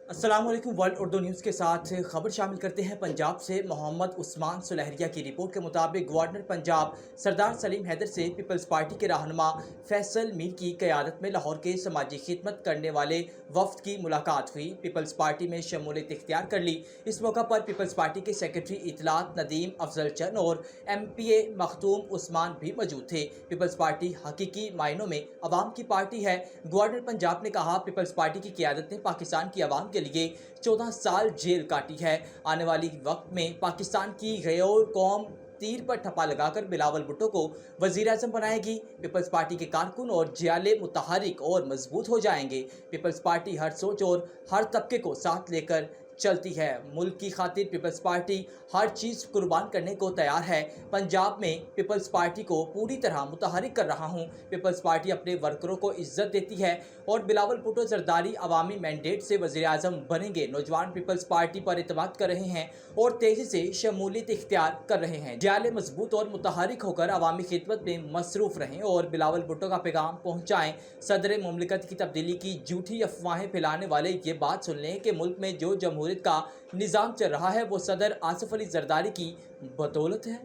अस्सलाम वालेकुम। World Urdu news के साथ खबर शामिल करते हैं। पंजाब से मोहम्मद उस्मान सुलहरिया की रिपोर्ट के मुताबिक गवर्नर पंजाब सरदार सलीम हैदर से पीपल्स पार्टी के रहनुमा फैसल मीर की क़यादत में लाहौर के समाजी खिदमत करने वाले वफ्द की मुलाकात हुई। पीपल्स पार्टी में शमूलियत इख्तियार कर ली। इस मौका पर पीपल्स पार्टी के सेक्रेटरी इतलात नदीम अफजल चंद और MPA मखदूम उस्मान भी मौजूद थे। पीपल्स पार्टी हकीकी मायनों में अवाम की पार्टी है। गवर्नर पंजाब ने कहा, पीपल्स पार्टी की क़यादत ने पाकिस्तान की अवाम के लिए 14 साल जेल काटी है। आने वाली वक्त में पाकिस्तान की गैर कौम तीर पर ठप्पा लगाकर बिलावल भुट्टो को वजीर आज़म बनाएगी। पीपल्स पार्टी के कारकुन और जियाले मुतहरिक और मजबूत हो जाएंगे। पीपल्स पार्टी हर सोच और हर तबके को साथ लेकर चलती है। मुल्क की खातिर पीपल्स पार्टी हर चीज़ कुर्बान करने को तैयार है। पंजाब में पीपल्स पार्टी को पूरी तरह मुतहरिक कर रहा हूँ। पीपल्स पार्टी अपने वर्करों को इज्जत देती है और बिलावल भुट्टो जरदारी अवामी मैंडेट से वज़ीर आज़म बनेंगे। नौजवान पीपल्स पार्टी पर एतमाद कर रहे हैं और तेज़ी से शमूलियत इख्तियार कर रहे हैं। जाले मजबूत और मुतहरिक होकर अवामी खिदमत में मसरूफ़ रहें और बिलावल भुट्टो का पैगाम पहुँचाएँ। सदर मुमलिकत की तब्दीली की झूठी अफवाहें फैलाने वाले ये बात सुन लें कि मुल्क में जो जमहूरियत का निज़ाम चल रहा है वो सदर आसिफ अली जरदारी की बदौलत है।